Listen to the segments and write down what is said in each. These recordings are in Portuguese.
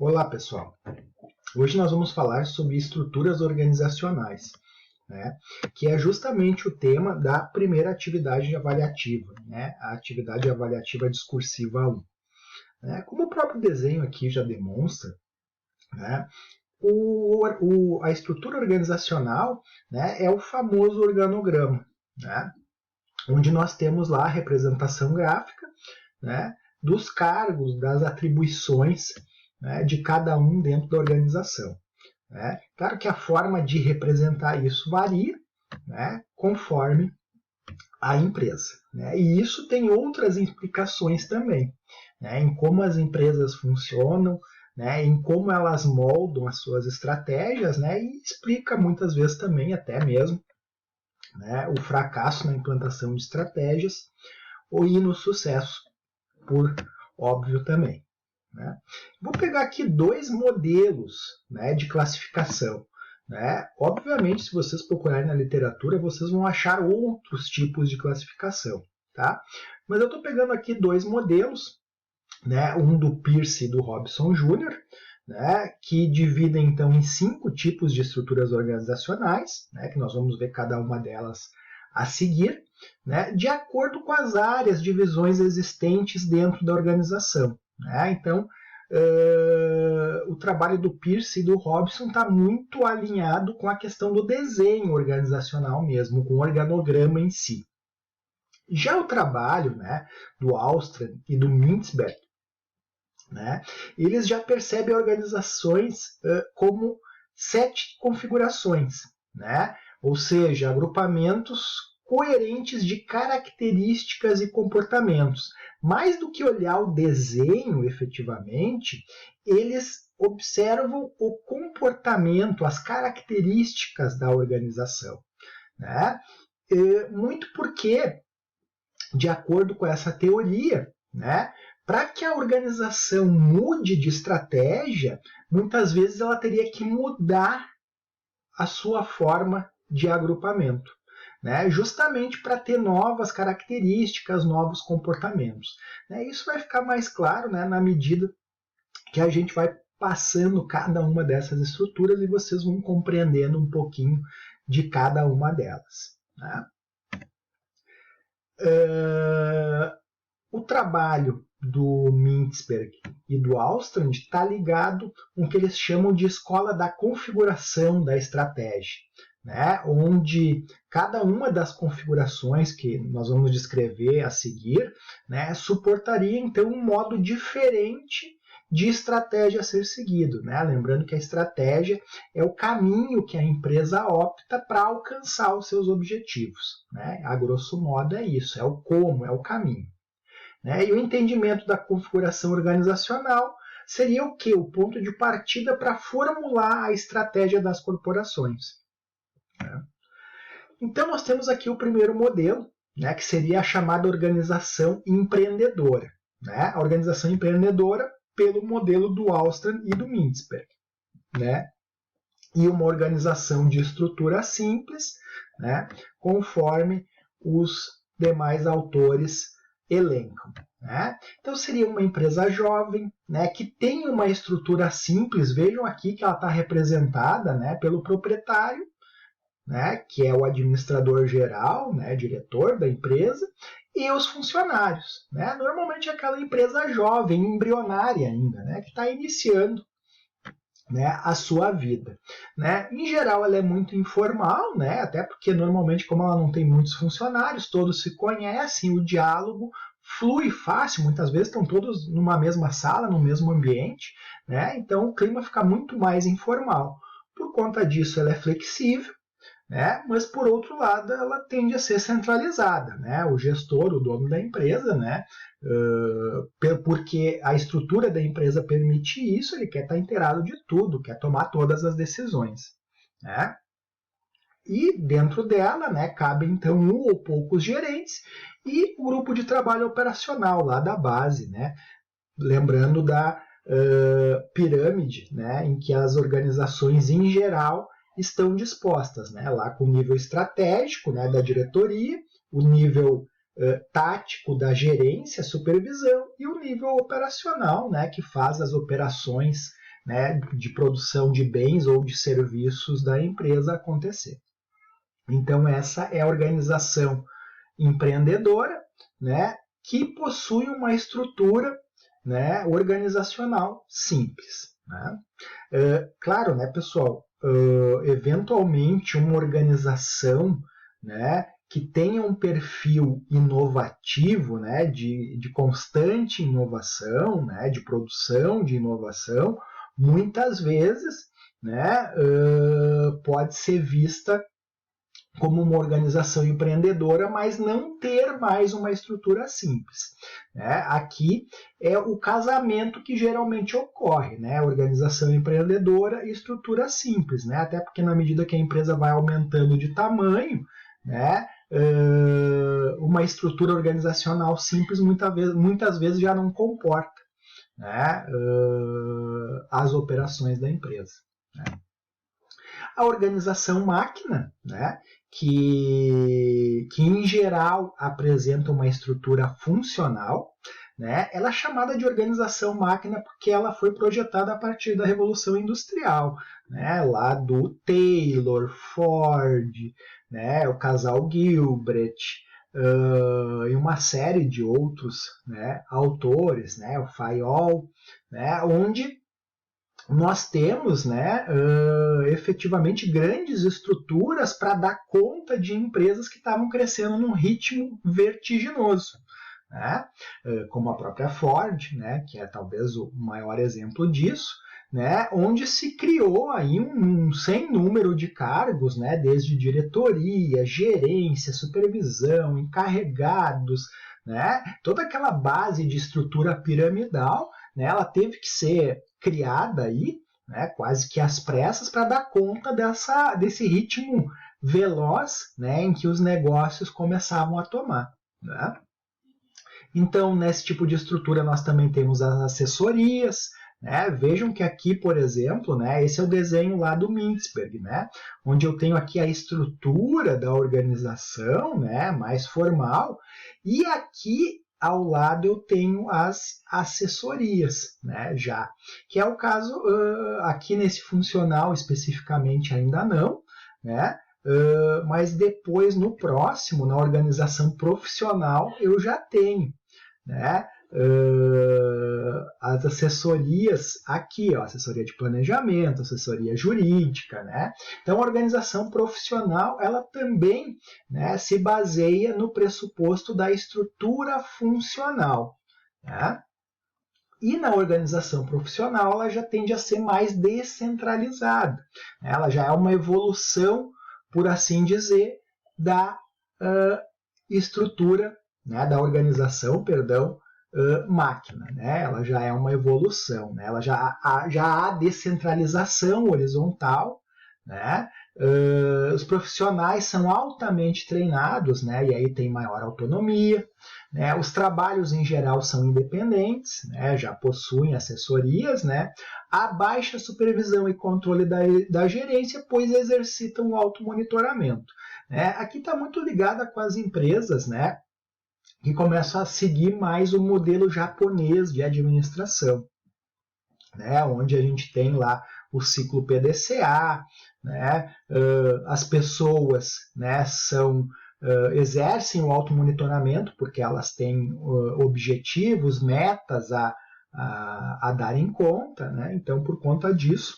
Olá, pessoal. Hoje nós vamos falar sobre estruturas organizacionais, né? Que é justamente o tema da primeira atividade avaliativa, né? A atividade avaliativa discursiva 1. Né? Como o próprio desenho aqui já demonstra, né? A estrutura organizacional, né, é o famoso organograma, né? Onde nós temos lá a representação gráfica, né, dos cargos, das atribuições, né, de cada um dentro da organização. Né? Claro que a forma de representar isso varia, né, conforme a empresa. Né? E isso tem outras implicações também, né, em como as empresas funcionam, né, em como elas moldam as suas estratégias, né, e explica muitas vezes também até mesmo, né, o fracasso na implantação de estratégias ou no sucesso, por óbvio também. Né? Vou pegar aqui dois modelos, né, de classificação. Né? Obviamente, se vocês procurarem na literatura, vocês vão achar outros tipos de classificação. Tá? Mas eu estou pegando aqui dois modelos, né, um do Pearce e do Robson Jr., né, que dividem então em 5 tipos de estruturas organizacionais, né, que nós vamos ver cada uma delas a seguir, né, de acordo com as áreas, divisões existentes dentro da organização. Né? Então, o trabalho do Pearce e do Robson está muito alinhado com a questão do desenho organizacional mesmo, com o organograma em si. Já o trabalho, né, do Austran e do Mintzberg, né, eles já percebem organizações como 7 configurações, né, ou seja, agrupamentos coerentes de características e comportamentos. Mais do que olhar o desenho efetivamente, eles observam o comportamento, as características da organização. Né? Muito porque, de acordo com essa teoria, né, para que a organização mude de estratégia, muitas vezes ela teria que mudar a sua forma de agrupamento. Né, justamente para ter novas características, novos comportamentos. Né, isso vai ficar mais claro, né, na medida que a gente vai passando cada uma dessas estruturas e vocês vão compreendendo um pouquinho de cada uma delas. Né. O trabalho do Mintzberg e do Austran está ligado com o que eles chamam de escola da configuração da estratégia, né? Onde cada uma das configurações que nós vamos descrever a seguir, né, suportaria então um modo diferente de estratégia a ser seguido. Né? Lembrando que a estratégia é o caminho que a empresa opta para alcançar os seus objetivos. Né? A grosso modo é isso, é o como, é o caminho. Né? E o entendimento da configuração organizacional seria o quê? O ponto de partida para formular a estratégia das corporações. Né? Então, nós temos aqui o primeiro modelo, né, que seria a chamada organização empreendedora. Né? A organização empreendedora pelo modelo do Austran e do Mintzberg. Né? E uma organização de estrutura simples, né, conforme os demais autores elencam. Né? Então seria uma empresa jovem, né, que tem uma estrutura simples. Vejam aqui que ela está representada, né, pelo proprietário, né, que é o administrador geral, né, diretor da empresa, e os funcionários. Né? Normalmente é aquela empresa jovem, embrionária ainda, né, que está iniciando, né, a sua vida. Né? Em geral, ela é muito informal, né, até porque normalmente, como ela não tem muitos funcionários, todos se conhecem, o diálogo flui fácil, muitas vezes estão todos numa mesma sala, no mesmo ambiente, né? Então o clima fica muito mais informal. Por conta disso, ela é flexível, né? Mas, por outro lado, ela tende a ser centralizada. Né? O gestor, o dono da empresa, né? Porque a estrutura da empresa permite isso, ele quer estar inteirado de tudo, quer tomar todas as decisões. Né? E dentro dela, né, cabe então um ou poucos gerentes e o grupo de trabalho operacional lá da base. Né? Lembrando da pirâmide, né, em que as organizações em geral estão dispostas, né, lá com o nível estratégico, né, da diretoria, o nível tático da gerência, supervisão e o nível operacional, né, que faz as operações né, de produção de bens ou de serviços da empresa acontecer. Então, essa é a organização empreendedora, né, que possui uma estrutura, né, organizacional simples. Né? Claro, né, pessoal, eventualmente uma organização, né, que tenha um perfil inovativo, né, de constante inovação, né, de produção de inovação, muitas vezes, né, pode ser vista como uma organização empreendedora, mas não ter mais uma estrutura simples. Né? Aqui é o casamento que geralmente ocorre, né? Organização empreendedora e estrutura simples, né? Até porque na medida que a empresa vai aumentando de tamanho, né? Uma estrutura organizacional simples muitas vezes já não comporta, né? As operações da empresa. Né? A organização máquina, né, que em geral apresenta uma estrutura funcional, né, ela é chamada de organização máquina porque ela foi projetada a partir da Revolução Industrial, né, lá do Taylor, Ford, né, o casal Gilbert, e uma série de outros, né, autores, né, o Fayol, né, onde nós temos, né, efetivamente grandes estruturas para dar conta de empresas que estavam crescendo num ritmo vertiginoso. Né? Como a própria Ford, né, que é talvez o maior exemplo disso, né, onde se criou aí um sem número de cargos, né, desde diretoria, gerência, supervisão, encarregados, né, toda aquela base de estrutura piramidal, né, ela teve que ser criada aí, né, quase que às pressas, para dar conta desse ritmo veloz, né, em que os negócios começavam a tomar. Né? Então, nesse tipo de estrutura, nós também temos as assessorias. Né? Vejam que aqui, por exemplo, né, esse é o desenho lá do Mintzberg, né, onde eu tenho aqui a estrutura da organização, né, mais formal, e aqui ao lado eu tenho as assessorias, né, já, que é o caso aqui nesse funcional especificamente ainda não, né, mas depois no próximo, na organização profissional, eu já tenho, né, as assessorias aqui, ó, assessoria de planejamento, assessoria jurídica, né? Então, a organização profissional, ela também, né, se baseia no pressuposto da estrutura funcional, né? E na organização profissional, ela já tende a ser mais descentralizada. Ela já é uma evolução, por assim dizer, da estrutura, né, da organização, perdão, máquina, né? Ela já é uma evolução, né? Ela já há descentralização horizontal, né? Os profissionais são altamente treinados, né? E aí tem maior autonomia, né? Os trabalhos em geral são independentes, né? Já possuem assessorias, né? Há baixa supervisão e controle da gerência, pois exercitam o automonitoramento. Né? Aqui está muito ligada com as empresas, né, que começam a seguir mais o modelo japonês de administração, né, onde a gente tem lá o ciclo PDCA, né, as pessoas, né, exercem o automonitoramento porque elas têm objetivos, metas a darem conta, né, então por conta disso,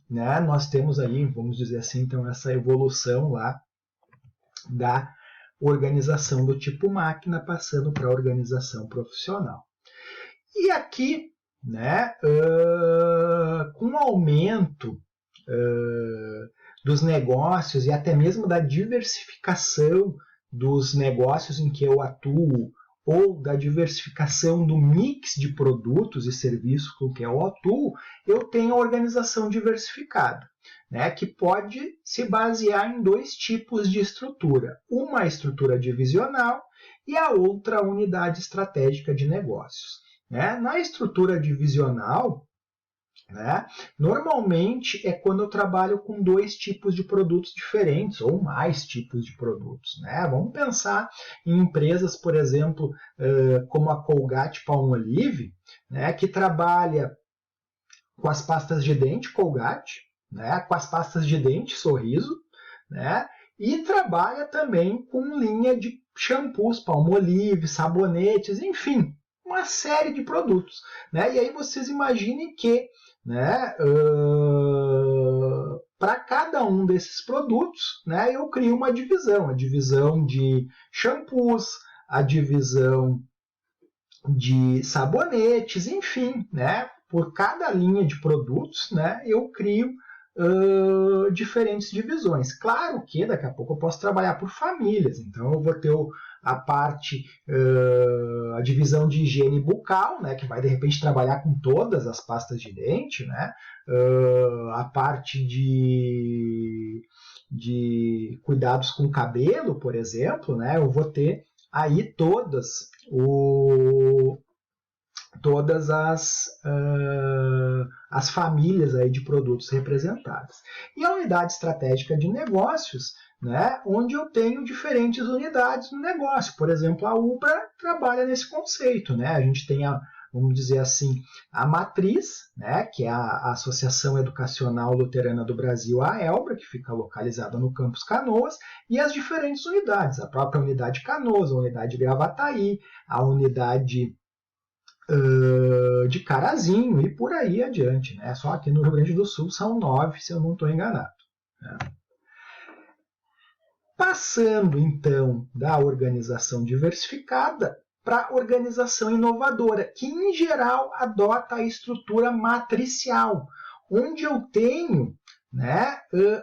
né, nós temos aí, vamos dizer assim, então, essa evolução lá da organização do tipo máquina passando para a organização profissional. E aqui, né, com o aumento dos negócios e até mesmo da diversificação dos negócios em que eu atuo ou da diversificação do mix de produtos e serviços com que eu atuo, eu tenho a organização diversificada, né, que pode se basear em dois tipos de estrutura. Uma estrutura divisional e a outra unidade estratégica de negócios. Né? Na estrutura divisional, né, normalmente é quando eu trabalho com dois tipos de produtos diferentes ou mais tipos de produtos. Né? Vamos pensar em empresas, por exemplo, como a Colgate-Palmolive, né, que trabalha com as pastas de dente Colgate, né, com as pastas de dente Sorriso, né, e trabalha também com linha de shampoos, Palmolive, sabonetes, enfim, uma série de produtos, né? E aí vocês imaginem que, né, para cada um desses produtos, né, eu crio uma divisão, a divisão de shampoos, a divisão de sabonetes, enfim, né, por cada linha de produtos, né, eu crio diferentes divisões. Claro que daqui a pouco eu posso trabalhar por famílias, então eu vou ter a parte, a divisão de higiene bucal, né, que vai de repente trabalhar com todas as pastas de dente, né, a parte de cuidados com o cabelo, por exemplo, né, eu vou ter aí todas as famílias aí de produtos representadas. E a unidade estratégica de negócios, né, onde eu tenho diferentes unidades no negócio. Por exemplo, a UBRA trabalha nesse conceito. Né? A gente tem, vamos dizer assim, a matriz, né, que é a Associação Educacional Luterana do Brasil, a AELBRA, que fica localizada no campus Canoas, e as diferentes unidades, a própria unidade Canoas, a unidade Gravataí, a unidade de Carazinho e por aí adiante. Né? Só aqui no Rio Grande do Sul são 9, se eu não estou enganado. Né? Passando, então, da organização diversificada para a organização inovadora, que, em geral, adota a estrutura matricial, onde eu tenho, né,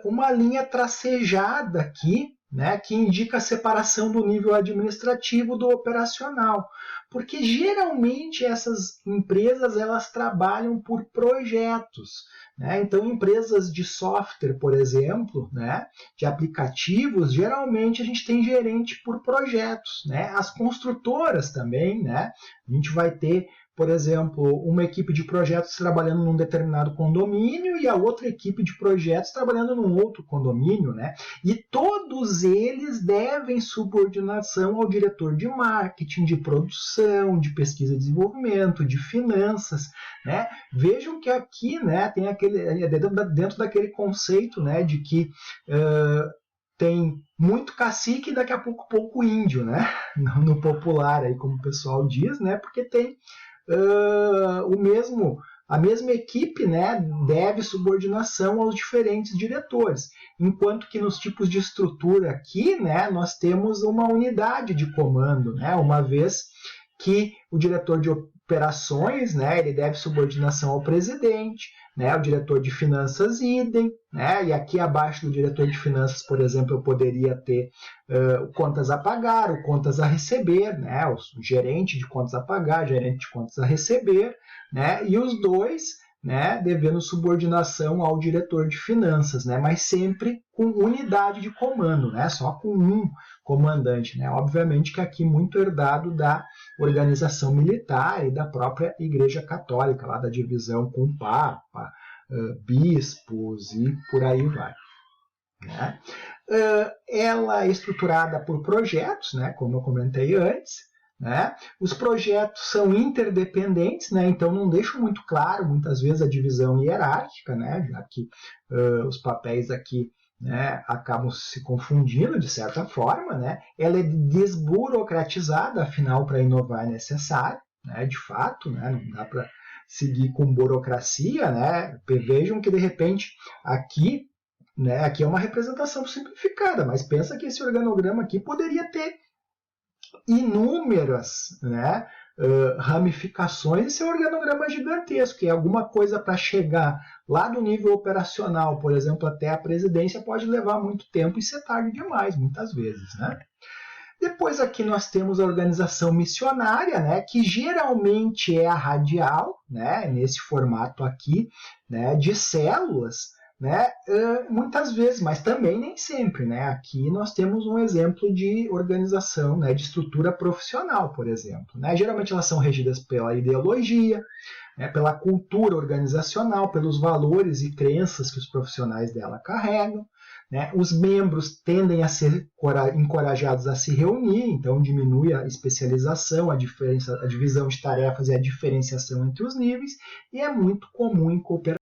uma linha tracejada aqui, né, que indica a separação do nível administrativo do operacional. Porque, geralmente, essas empresas elas trabalham por projetos. Né? Então, empresas de software, por exemplo, né, de aplicativos, geralmente a gente tem gerente por projetos. Né? As construtoras também, né? A gente vai ter, por exemplo, uma equipe de projetos trabalhando num determinado condomínio e a outra equipe de projetos trabalhando num outro condomínio, né? E todos eles devem subordinação ao diretor de marketing, de produção, de pesquisa e desenvolvimento, de finanças, né? Vejam que aqui, né, tem aquele dentro daquele conceito, né, de que tem muito cacique e daqui a pouco índio, né? No popular aí, como o pessoal diz, né? Porque tem a mesma equipe, né, deve subordinação aos diferentes diretores, enquanto que nos tipos de estrutura aqui, né, nós temos uma unidade de comando, né, uma vez que o diretor de operações, né, ele deve subordinação ao presidente, né, o diretor de finanças idem, né, e aqui abaixo do diretor de finanças, por exemplo, eu poderia ter contas a pagar, o contas a receber, né, o gerente de contas a pagar, gerente de contas a receber, né, e os dois, né, devendo subordinação ao diretor de finanças, né, mas sempre com unidade de comando, né, só com um comandante, né, obviamente que aqui muito herdado da organização militar e da própria Igreja Católica, lá da divisão com o Papa, bispos e por aí vai. Né? Ela é estruturada por projetos, né, como eu comentei antes. Né? Os projetos são interdependentes, né? Então não deixo muito claro, muitas vezes, a divisão hierárquica, né? Já que os papéis aqui, né, acabam se confundindo de certa forma. Né? Ela é desburocratizada, afinal, para inovar é necessário, né? De fato, né? Não dá para seguir com burocracia. Né? Vejam que, de repente, aqui, né, aqui é uma representação simplificada, mas pensa que esse organograma aqui poderia ter inúmeras, né, ramificações e ser um organograma gigantesco, e alguma coisa para chegar lá do nível operacional, por exemplo, até a presidência, pode levar muito tempo e ser tarde demais, muitas vezes. Né? Depois aqui nós temos a organização missionária, né, que geralmente é a radial, né, nesse formato aqui, né, de células, né, muitas vezes, mas também nem sempre. Né? Aqui nós temos um exemplo de organização, né, de estrutura profissional, por exemplo. Né? Geralmente elas são regidas pela ideologia, né, pela cultura organizacional, pelos valores e crenças que os profissionais dela carregam. né? Os membros tendem a ser encorajados a se reunir, então diminui a especialização, a divisão de tarefas e a diferenciação entre os níveis, e é muito comum em cooperativas